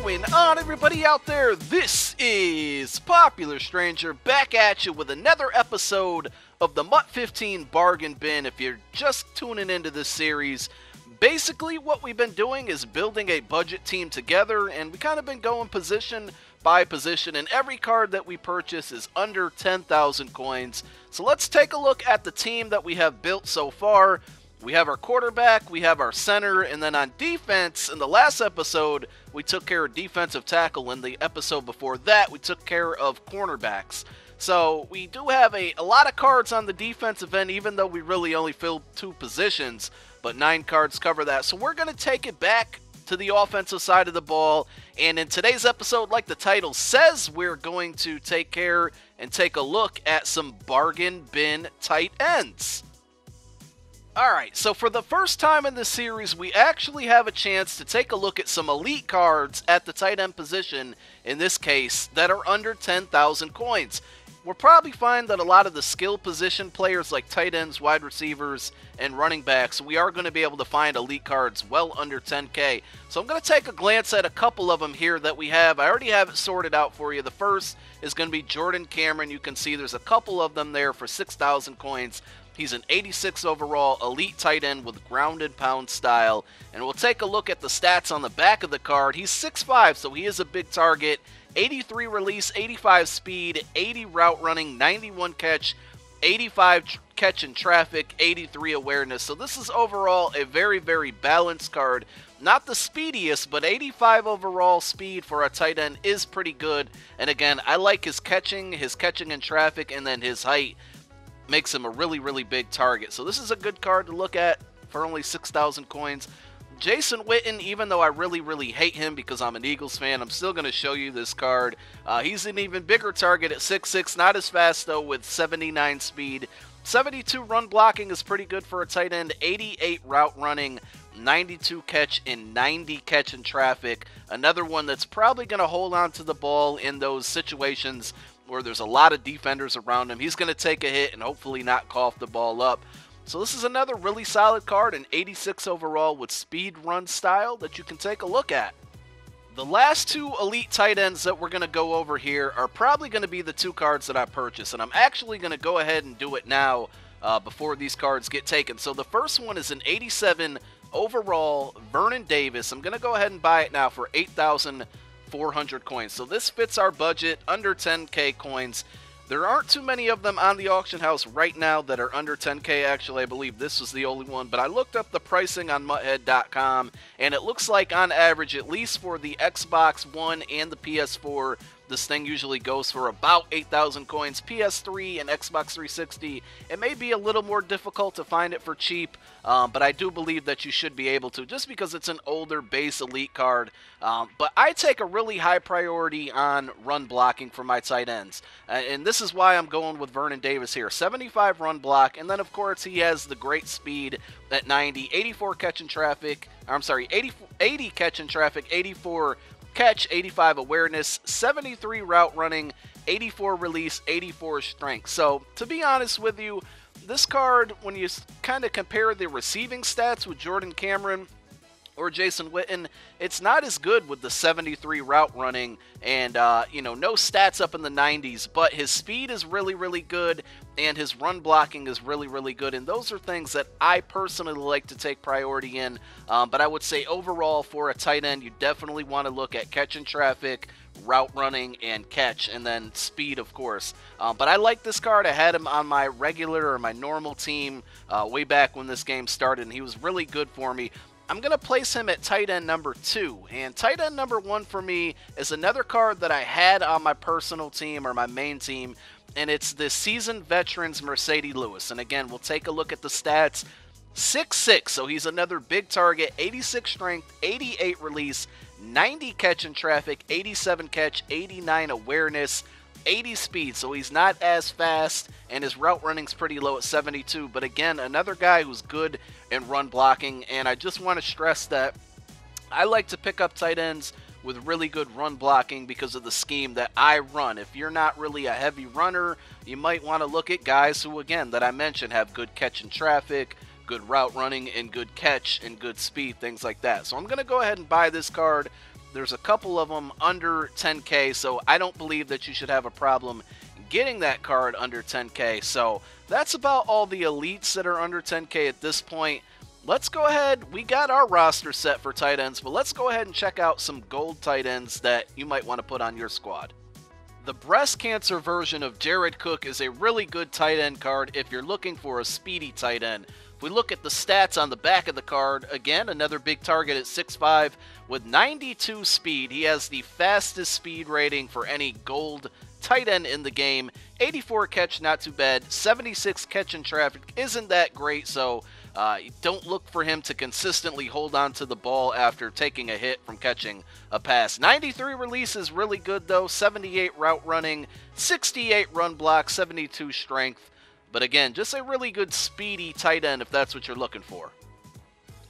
going on, everybody out there? This is Popular Stranger back at you with another episode of the MUT 15 Bargain Bin. If you're just tuning into this series, basically what we've been doing is building a budget team together, and we kind of been going position by position, and every card that we purchase is under 10,000 coins. So let's take a look at the team that we have built so far. We have our quarterback, we have our center, and then on defense, in the last episode, we took care of defensive tackle. In the episode before that, we took care of cornerbacks. So we do have a lot of cards on the defensive end, even though we really only filled 2 positions, but 9 cards cover that. So we're going to take it back to the offensive side of the ball, and in today's episode, like the title says, we're going to take care and take a look at some bargain bin tight ends. Alright, so for the first time in this series, we actually have a chance to take a look at some elite cards at the tight end position, in this case, that are under 10,000 coins. We'll probably find that a lot of the skill position players like tight ends, wide receivers, and running backs, we are going to be able to find elite cards well under 10k. So I'm going to take a glance at a couple of them here that we have. I already have it sorted out for you. The first is going to be Jordan Cameron. You can see there's a couple of them there for 6,000 coins. He's an 86 overall elite tight end with grounded pound style. And we'll take a look at the stats on the back of the card. He's 6'5", so he is a big target. 83 release, 85 speed, 80 route running, 91 catch, 85 catch in traffic, 83 awareness. So this is overall a very, very balanced card. Not the speediest, but 85 overall speed for a tight end is pretty good. And again, I like his catching in traffic, and then his height makes him a really, really big target. So this is a good card to look at for only 6,000 coins. Jason Witten, even though I really, really hate him because I'm an Eagles fan, I'm still going to show you this card. He's an even bigger target at 6'6", not as fast though, with 79 speed. 72 run blocking is pretty good for a tight end. 88 route running, 92 catch, and 90 catch in traffic. Another one that's probably going to hold on to the ball in those situations where there's a lot of defenders around him. He's going to take a hit and hopefully not cough the ball up. So this is another really solid card, an 86 overall with speed run style that you can take a look at. The last 2 elite tight ends that we're going to go over here are probably going to be the 2 cards that I purchased, and I'm actually going to go ahead and do it now before these cards get taken. So the first one is an 87 overall Vernon Davis. I'm going to go ahead and buy it now for 8,400 coins. So this fits our budget, under 10k coins. There aren't too many of them on the auction house right now that are under 10k. Actually, I believe this was the only one, but I looked up the pricing on muthead.com, and it looks like on average, at least for the Xbox One and the PS4, this thing usually goes for about 8,000 coins. PS3 and Xbox 360, it may be a little more difficult to find it for cheap, but I do believe that you should be able to, just because it's an older base elite card. But I take a really high priority on run blocking for my tight ends, and this is why I'm going with Vernon Davis here. 75 run block, and then of course he has the great speed at 90, 84 catch in traffic, 80 catch in traffic, 84 catch, 85 awareness, 73 route running, 84 release, 84 strength. So to be honest with you, this card, when you kind of compare the receiving stats with Jordan Cameron or Jason Witten, it's not as good with the 73 route running and, no stats up in the 90s, but his speed is really, really good, and his run blocking is really, really good, and those are things that I personally like to take priority in, but I would say overall for a tight end, you definitely want to look at catch in traffic, route running, and catch, and then speed, of course. But I like this card. I had him on my regular or my normal team way back when this game started, and he was really good for me. I'm going to place him at tight end number 2, and tight end number 1 for me is another card that I had on my personal team or my main team, and it's the seasoned veterans Mercedes Lewis. And again, we'll take a look at the stats. 6'6", so he's another big target, 86 strength, 88 release, 90 catch in traffic, 87 catch, 89 awareness, 80 speed, so he's not as fast, and his route running's pretty low at 72, but again, another guy who's good in run blocking, and I just want to stress that I like to pick up tight ends with really good run blocking because of the scheme that I run. If you're not really a heavy runner, you might want to look at guys who, again, that I mentioned, have good catch in traffic, good route running, and good catch and good speed, things like that. So I'm going to go ahead and buy this card There's a couple of them under 10K, so I don't believe that you should have a problem getting that card under 10K. So that's about all the elites that are under 10K at this point. Let's go ahead. We got our roster set for tight ends, but let's go ahead and check out some gold tight ends that you might want to put on your squad. The breast cancer version of Jared Cook is a really good tight end card if you're looking for a speedy tight end. If we look at the stats on the back of the card, again, another big target at 6'5", with 92 speed. He has the fastest speed rating for any gold tight end in the game. 84 catch, not too bad. 76 catch in traffic isn't that great, so don't look for him to consistently hold on to the ball after taking a hit from catching a pass. 93 release is really good, though. 78 route running, 68 run block, 72 strength. But again, just a really good speedy tight end if that's what you're looking for.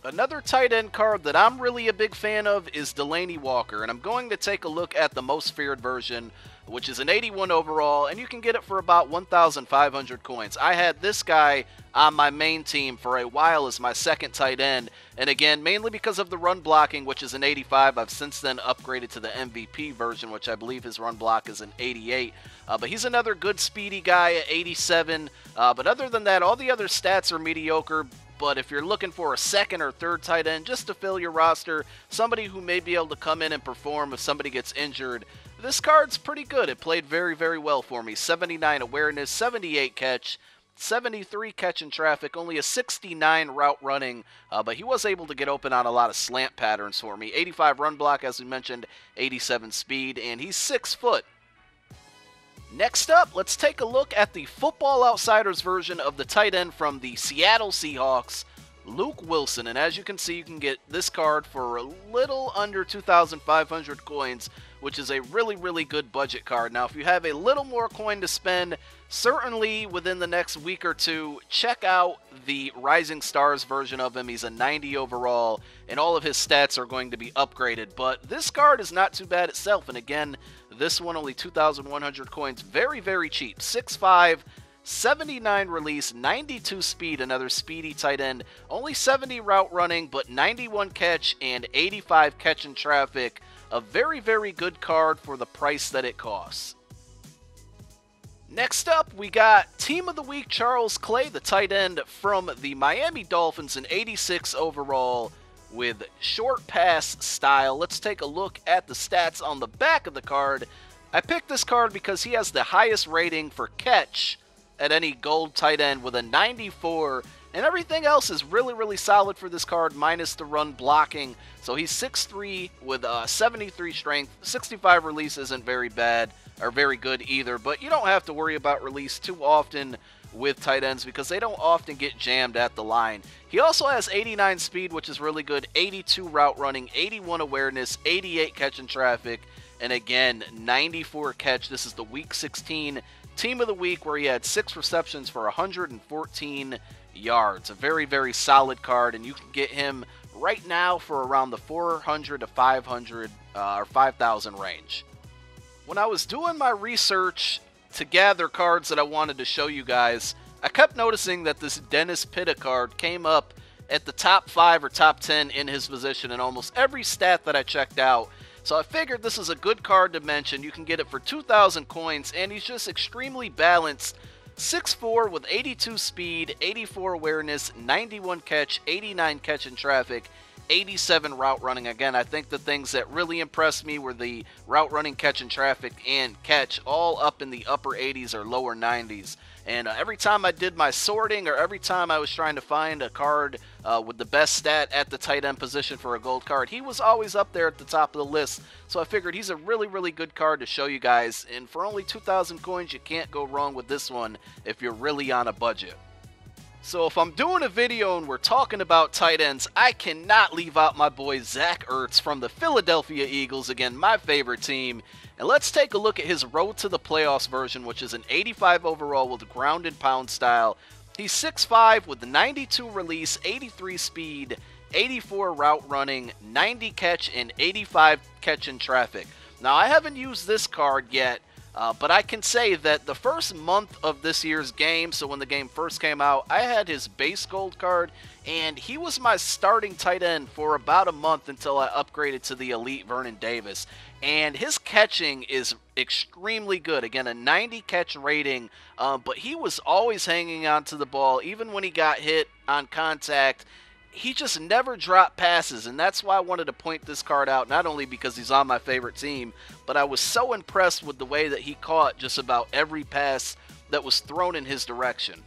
Another tight end card that I'm really a big fan of is Delanie Walker, and I'm going to take a look at the most feared version, which is an 81 overall, and you can get it for about 1,500 coins. I had this guy on my main team for a while as my second tight end, and again, mainly because of the run blocking, which is an 85. I've since then upgraded to the MVP version, which I believe his run block is an 88. But he's another good speedy guy at 87. But other than that, all the other stats are mediocre. But if you're looking for a second or third tight end just to fill your roster, somebody who may be able to come in and perform if somebody gets injured, this card's pretty good. It played very, very well for me. 79 awareness, 78 catch, 73 catch in traffic, only a 69 route running, but he was able to get open on a lot of slant patterns for me. 85 run block, as we mentioned, 87 speed, and he's 6 foot. Next up, let's take a look at the Football Outsiders version of the tight end from the Seattle Seahawks, Luke Wilson. And as you can see, you can get this card for a little under 2,500 coins, which is a really, really good budget card. Now, if you have a little more coin to spend, certainly within the next week or two, check out the Rising Stars version of him. He's a 90 overall, and all of his stats are going to be upgraded. But this card is not too bad itself, and again, this one only 2,100 coins. Very, very cheap. 6'5", 79 release, 92 speed, another speedy tight end. Only 70 route running, but 91 catch and 85 catch in traffic. A very, very good card for the price that it costs. Next up, we got Team of the Week Charles Clay, the tight end from the Miami Dolphins, an 86 overall with short pass style. Let's take a look at the stats on the back of the card. I picked this card because he has the highest rating for catch at any gold tight end with a 94, and everything else is really, really solid for this card, minus the run blocking. So he's 6'3 with 73 strength. 65 release isn't very bad, or very good either, but you don't have to worry about release too often with tight ends because they don't often get jammed at the line. He also has 89 speed, which is really good, 82 route running, 81 awareness, 88 catch in traffic, and again, 94 catch. This is the Week 16 Team of the Week where he had 6 receptions for 114 yards. A very, very solid card, and you can get him right now for around the 400 to 500 or 5,000 range. When I was doing my research to gather cards that I wanted to show you guys, I kept noticing that this Dennis Pitta card came up at the top 5 or top 10 in his position in almost every stat that I checked out. So I figured this is a good card to mention. You can get it for 2,000 coins, and he's just extremely balanced. 6'4 with 82 speed, 84 awareness, 91 catch, 89 catch in traffic, 87 route running. Again, I think the things that really impressed me were the route running, catch in traffic, and catch, all up in the upper 80s or lower 90s. And every time I did my sorting, or every time I was trying to find a card with the best stat at the tight end position for a gold card, he was always up there at the top of the list. So I figured he's a really, really good card to show you guys. And for only 2,000 coins, you can't go wrong with this one if you're really on a budget. So if I'm doing a video and we're talking about tight ends, I cannot leave out my boy Zach Ertz from the Philadelphia Eagles, again, my favorite team. And let's take a look at his Road to the Playoffs version, which is an 85 overall with ground and pound style. He's 6'5 with 92 release, 83 speed, 84 route running, 90 catch, and 85 catch in traffic. Now, I haven't used this card yet, But I can say that the first month of this year's game, so when the game first came out, I had his base gold card, and he was my starting tight end for about a month until I upgraded to the elite Vernon Davis. And his catching is extremely good. Again, a 90 catch rating, but he was always hanging on to the ball, even when he got hit on contact. He just never dropped passes, and that's why I wanted to point this card out, not only because he's on my favorite team, but I was so impressed with the way that he caught just about every pass that was thrown in his direction.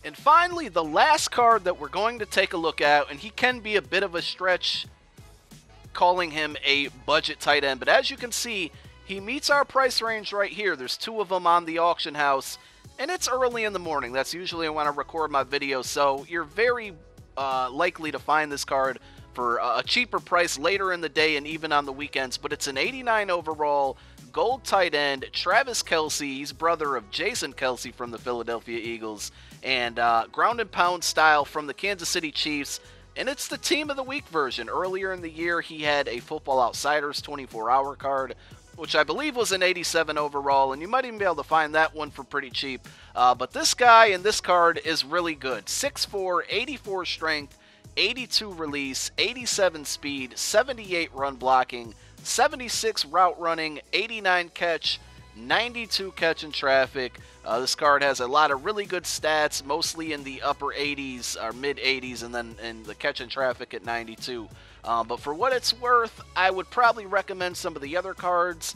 And finally, the last card that we're going to take a look at, and he can be a bit of a stretch calling him a budget tight end, but as you can see, he meets our price range right here. There's 2 of them on the auction house, and it's early in the morning. That's usually when I record my videos, so you're very likely to find this card for a cheaper price later in the day and even on the weekends. But it's an 89 overall gold tight end, Travis Kelsey. He's brother of Jason Kelsey from the Philadelphia Eagles, and ground and pound style from the Kansas City Chiefs. And it's the team of the week version. Earlier in the year, he had a Football Outsiders 24-hour card, which I believe was an 87 overall, and you might even be able to find that one for pretty cheap. But this guy in this card is really good. 6'4", 84 strength, 82 release, 87 speed, 78 run blocking, 76 route running, 89 catch, 92 catch in traffic. This card has a lot of really good stats, mostly in the upper 80s or mid 80s, and then in the catch in traffic at 92. But for what it's worth, I would probably recommend some of the other cards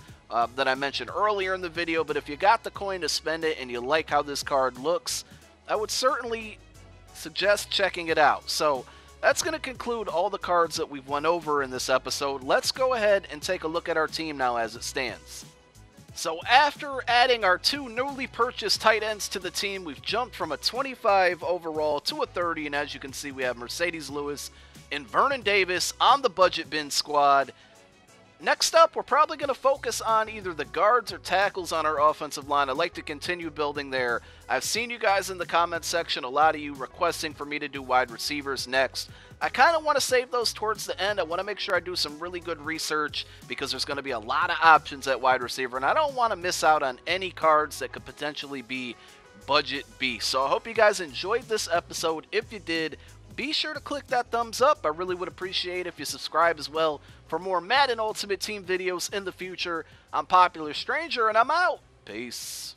that I mentioned earlier in the video. But if you got the coin to spend it and you like how this card looks, I would certainly suggest checking it out. So that's going to conclude all the cards that we've went over in this episode. Let's go ahead and take a look at our team now as it stands. So after adding our 2 newly purchased tight ends to the team, we've jumped from a 25 overall to a 30, and as you can see, we have Mercedes Lewis and Vernon Davis on the budget bin squad. Next up, we're probably going to focus on either the guards or tackles on our offensive line. I'd like to continue building there. I've seen you guys in the comments section, a lot of you requesting for me to do wide receivers next. I kind of want to save those towards the end. I want to make sure I do some really good research because there's going to be a lot of options at wide receiver, and I don't want to miss out on any cards that could potentially be budget beasts. So I hope you guys enjoyed this episode. If you did, be sure to click that thumbs up. I really would appreciate if you subscribe as well for more Madden Ultimate Team videos in the future. I'm Popular Stranger, and I'm out. Peace.